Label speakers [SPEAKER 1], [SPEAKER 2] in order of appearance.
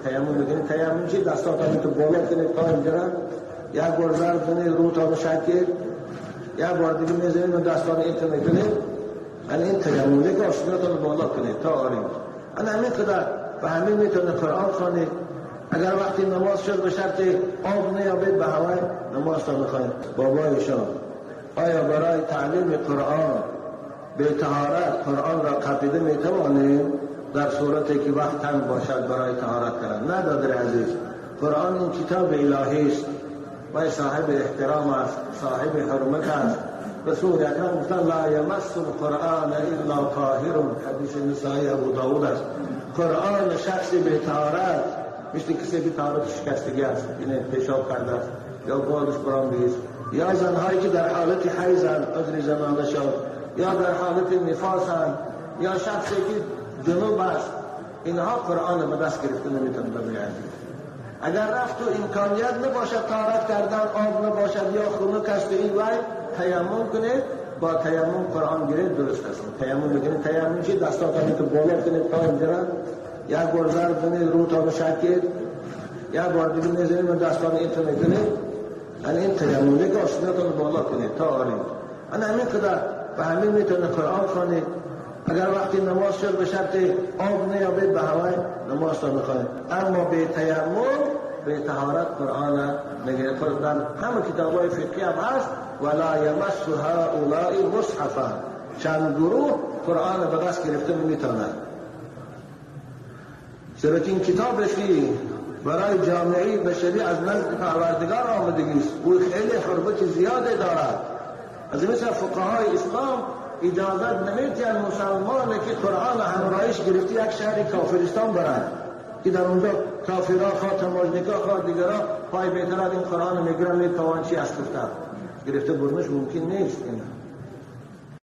[SPEAKER 1] تیمم میکنید. تیمم چی؟ دستاتون تو بالا کنید تا اینجا، یک بار ضرب کنید رو تا شکل، یک بار دیگه میزنید و دستان اینطور میکنید. این تیمم که آسمانتون بالا کنید تا آریم. همین قدر و همین میتونه قرآن خوانید. اگر وقتی نماز شد به شرط آب نیابید به هوای نماز تا بخواید. بابایشان آیا برای تعلیم قرآن به طهارت قرآن را قبیده میتوانیم در صورتی که وقت تنگ باشد برای طهارت کردن؟ نه برادر عزیز، قرآن این کتاب الهی است و صاحب احترام است، صاحب حرمت است. رسول اکرم گفتن لا یمس القرآن الا طاهر، حدیث نسائی ابو داود است. قرآن شخصی به طهارت مثل کسی که طهارت شکستگی است، یعنی پیشاب کرده است یا بالش برآمده است، یا زنهایی که در حالت حیضند عذر زنانه شد، یا در حالت نفاسند، یا شخصی که جنوب است، اینها قرآن به دست گرفته نمیتونه ببینید. اگر رفت و امکانیت نباشد طهارت کردن، آب نباشد یا خنک است این وای تیمم کنید، با تیمم قرآن گیرید درست است. تیمم میکنید. تیمم چی؟ دستاتون تو بالا کنید تا اینجا، یک بار ضرب کنید رو تا شکل، یک بار دیگه میزنید و دستان اینطور میکنید. این تیمم که آسمانتون بالا کنید تا آریم. همین قدر و همین میتونه قرآن خوانید. اگر وقتی نماز شد به شرط آب نیابید به هوای نماز تا بخواید. اما به تیمم به طهارت قرآن میگه. در همه کتابای فقهی هم هست ولا یمس هؤلاء مصحفا، چند گروه قرآن به دست گرفته نمیتونند. چرا که این کتابشی برای جامعه بشری از نزد پروردگار آمدگی است، او خیلی حرمت زیاده دارد. از مثل فقهای اسلام اجازت نمیدن مسلمانی که قرآن همراهیش گرفته یک شهر کافرستان برند که در اونجا کافرها خواه تماجنکا خواه دیگرها پای بیتراد این قرآن میگرن میتوان چی از گرفته برنش ممکن نیست.